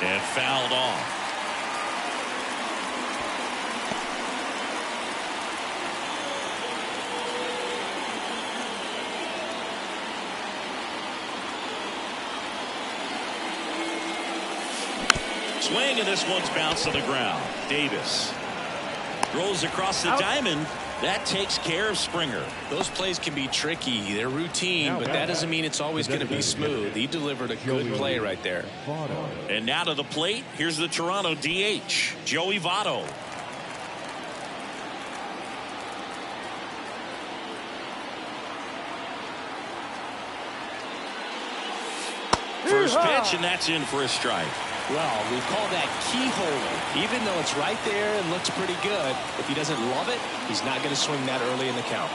And fouled off. Swing, and this one's bounced on the ground. Davis rolls across the diamond. That takes care of Springer. Those plays can be tricky. They're routine, but that doesn't mean it's always going to be smooth. He delivered a good play right there. And now to the plate. Here's the Toronto DH, Joey Votto. First pitch, and that's in for a strike. Well, we call that keyhole. Even though it's right there and looks pretty good, if he doesn't love it, he's not going to swing that early in the count.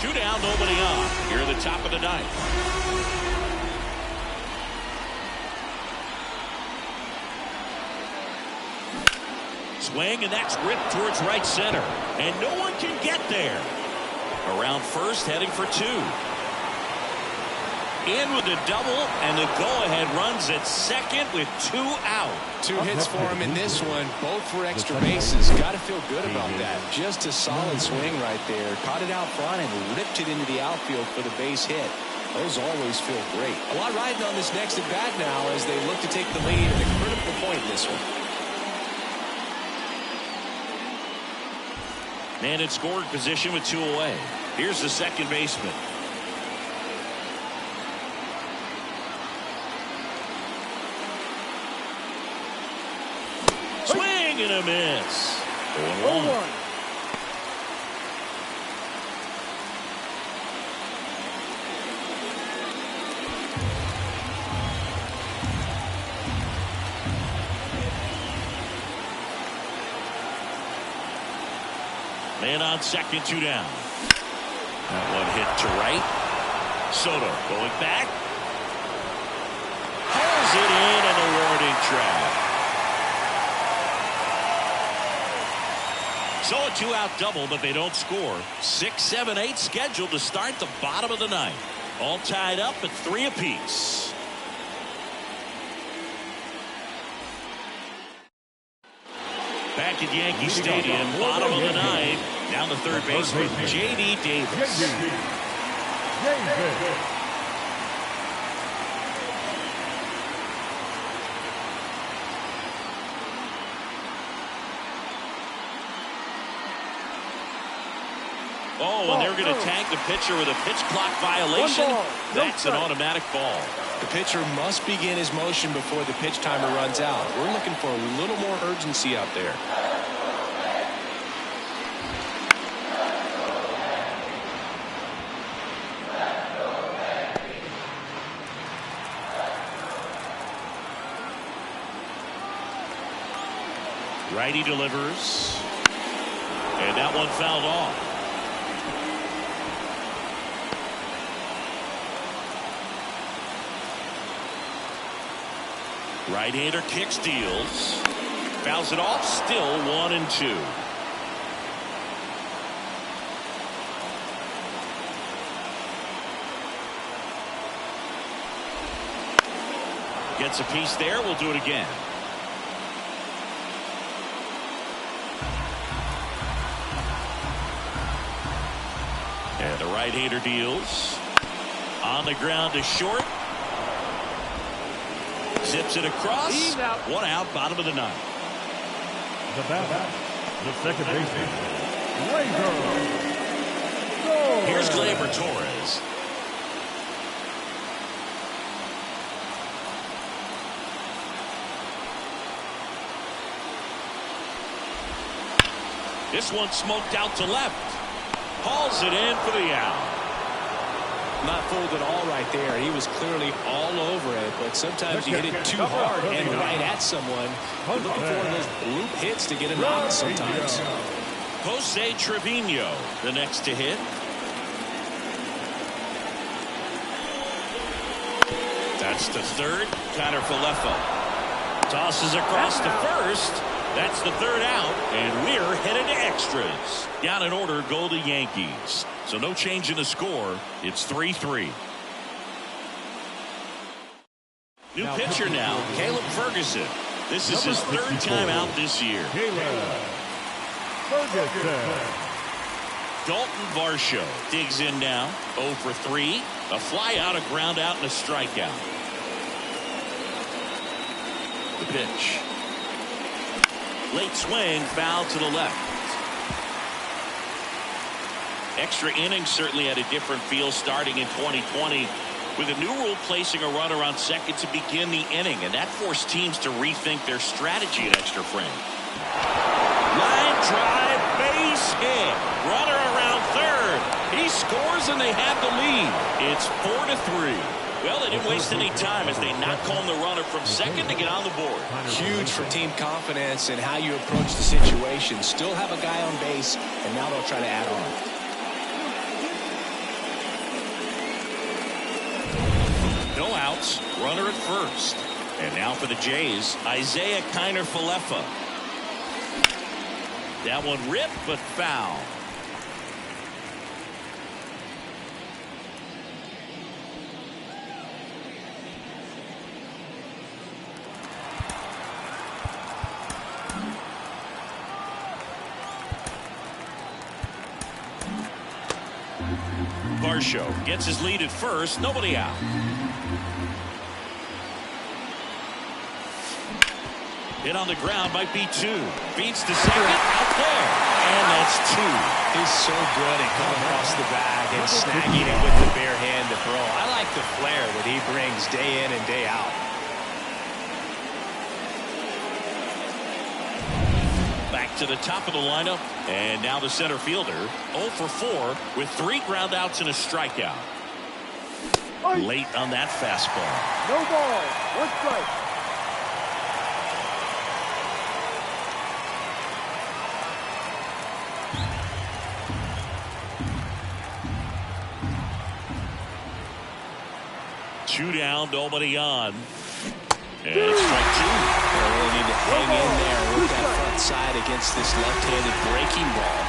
Two down, nobody on. Here at the top of the ninth. Swing, and that's ripped towards right center. And no one can get there. Around first, heading for two. In with a double, and the go-ahead runs at second with 2 out. 2 hits for him in this one, both for extra bases. Got to feel good about that. Just a solid swing right there. Caught it out front and ripped it into the outfield for the base hit. Those always feel great. A lot riding on this next at bat now as they look to take the lead at a critical point in this one. Man in scoring position with 2 away. Here's the second baseman. Swing and a miss. 0-1. Man on second, 2 down. That one hit to right. Soto going back. Hauls it in on the warning track. So a 2-out double, but they don't score. 6, 7, 8 scheduled to start the bottom of the ninth. All tied up at 3 apiece. Back at Yankee Stadium, bottom of the ninth. Down the third baseman, J.D. Davis. Oh, and they're going to tag the pitcher with a pitch clock violation. That's an automatic ball. The pitcher must begin his motion before the pitch timer runs out. We're looking for a little more urgency out there. Righty delivers. And that one fouled off. Right-hander kicks, deals. Fouls it off, still 1-2. Gets a piece there, we'll do it again. And the right-hander deals. On the ground to short. Zips it across. 1 out, bottom of the ninth. The batter, the second baseman, Here's Gleyber Torres. This one smoked out to left. Hauls it in for the out. Not fooled at all right there. He was clearly all over it, but sometimes you hit it too hard and right at someone. You're looking for one of those bloop hits to get a knock sometimes. Jose Trevino, the next to hit. That's the third. Connor Falefa tosses across to first. That's the third out, and we're headed to extras. Down in order go the Yankees. So no change in the score. It's 3-3. New pitcher now, Caleb Ferguson. This is his third time out this year. Dalton Varsho digs in now. 0 for 3. A fly out, a ground out, and a strikeout. The pitch. Late swing, foul to the left. Extra innings certainly had a different feel starting in 2020 with a new rule placing a runner on second to begin the inning, and that forced teams to rethink their strategy at extra frame. Line drive, base hit. Runner around third. He scores and they have the lead. It's 4-3. Well, they didn't waste any time as they knock home the runner from second to get on the board. Huge for team confidence and how you approach the situation. Still have a guy on base, and now they'll try to add on. No outs, runner at first. And now for the Jays, Isaiah Kiner-Falefa. That one ripped, but foul. Varsho gets his lead at first, nobody out. Hit on the ground, might be 2. Feeds to second, out there. And that's 2. He's so good at going across the bag and snagging it with the bare hand to throw. I like the flair that he brings day in and day out. Back to the top of the lineup. And now the center fielder, 0 for 4 with 3 ground outs and a strikeout. Late on that fastball. No ball. 1 strike. Two down, nobody on. And it's strike 2. They really need to hang in there with that front side against this left-handed breaking ball.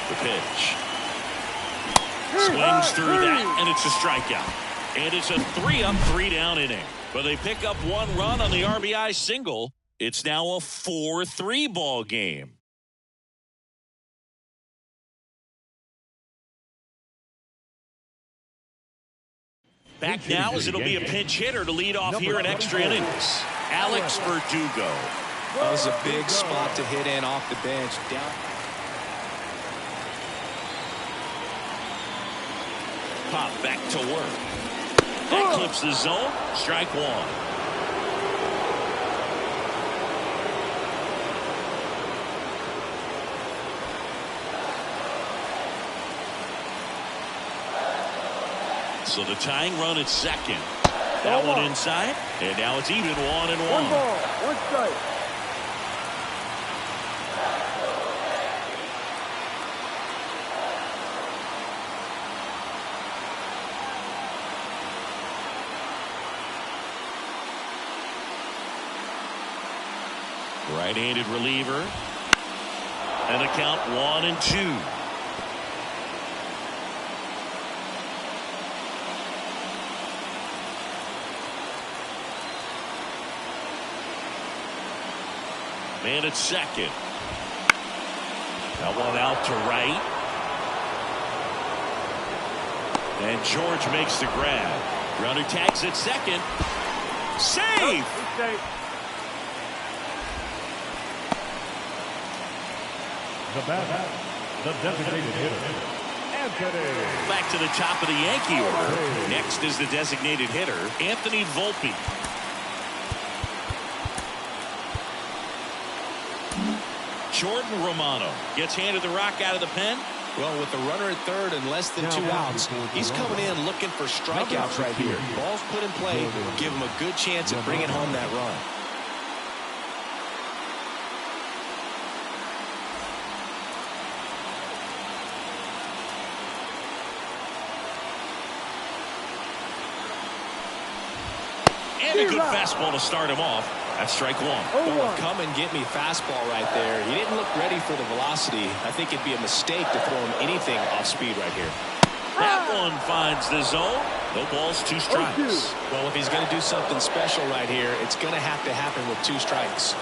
The pitch. Swings through that, and it's a strikeout. And it's a 3-up, 3-down inning. But they pick up 1 run on the RBI single. It's now a 4-3 ball game. Back now as it'll be a pinch hitter to lead off here in extra innings. Alex Verdugo. That was a big spot to hit in off the bench. Down. Pop back to work. That clips the zone. Strike 1. So the tying run at second. That one inside. And now it's even 1-1. 1 ball. 1 strike. Right-handed reliever. And a count 1-2. Man at second. That one out to right. And George makes the grab. Runner tags at second. Save! The batter, the designated hitter, Anthony. Back to the top of the Yankee order. Next is the designated hitter, Anthony Volpe. Jordan Romano gets handed the rock out of the pen. Well, with the runner at third and less than 2 outs, he's coming in looking for strikeouts right here. Ball's put in play, give him a good chance at bringing home that run. And a good fastball to start him off. That's strike one. Oh, come and get me fastball right there. He didn't look ready for the velocity. I think it'd be a mistake to throw him anything off speed right here. That one finds the zone. No balls, 2 strikes. Well, if he's going to do something special right here, it's going to happen with 2 strikes.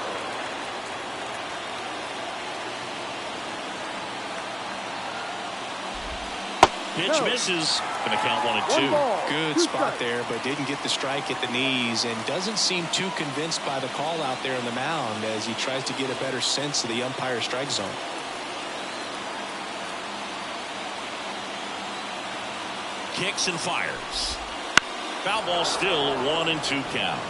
Pitch misses. Going to count 1-2. Good spot there, but didn't get the strike at the knees and doesn't seem too convinced by the call out there in the mound as he tries to get a better sense of the umpire strike zone. Kicks and fires. Foul ball still, 1-2 count.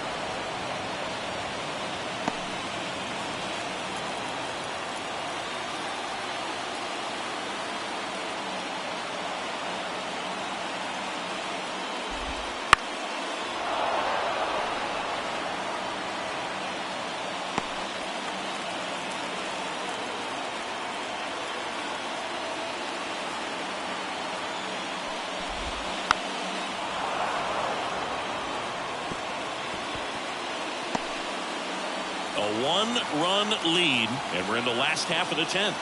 A 1-run lead, and we're in the last half of the 10th.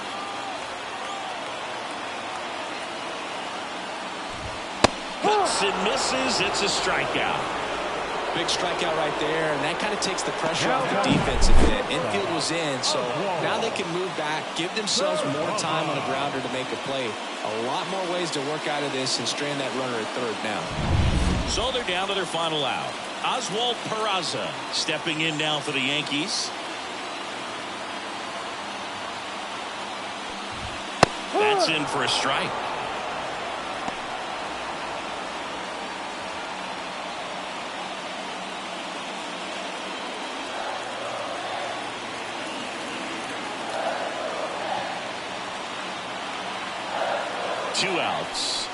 Cuts and misses. It's a strikeout. Big strikeout right there, and that kind of takes the pressure off the defense a bit. Infield was in, so now they can move back, give themselves more time on a grounder to make a play. A lot more ways to work out of this and strand that runner at third now. So they're down to their final out. Oswald Peraza stepping in now for the Yankees. That's in for a strike. Two outs.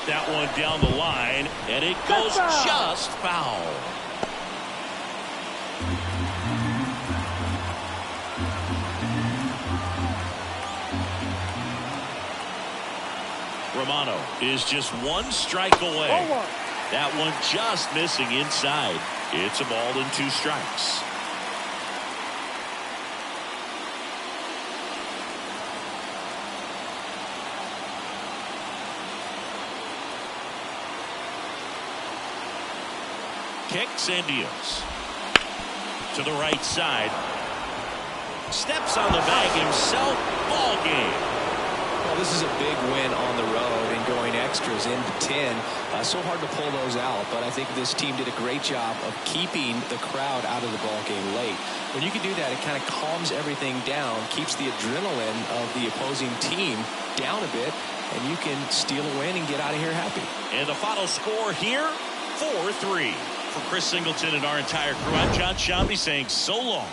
That one down the line, and it goes just foul. Romano is just 1 strike away. That one just missing inside. It's a ball and 2 strikes. Kicks and deals to the right side. Steps on the bag himself. Ball game. Well, this is a big win on the road and going extras into 10. So hard to pull those out, but I think this team did a great job of keeping the crowd out of the ball game late. When you can do that, it kind of calms everything down, keeps the adrenaline of the opposing team down a bit, and you can steal a win and get out of here happy. And the final score here, 4-3. For Chris Singleton and our entire crew, I'm John Shambi saying so long.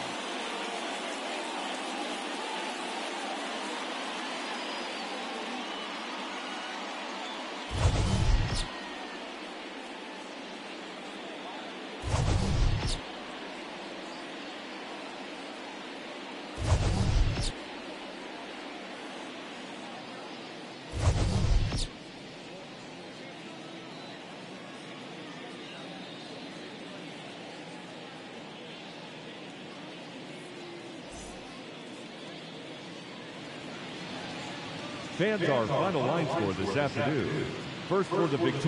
Fans, our final line score this afternoon. First for the victorious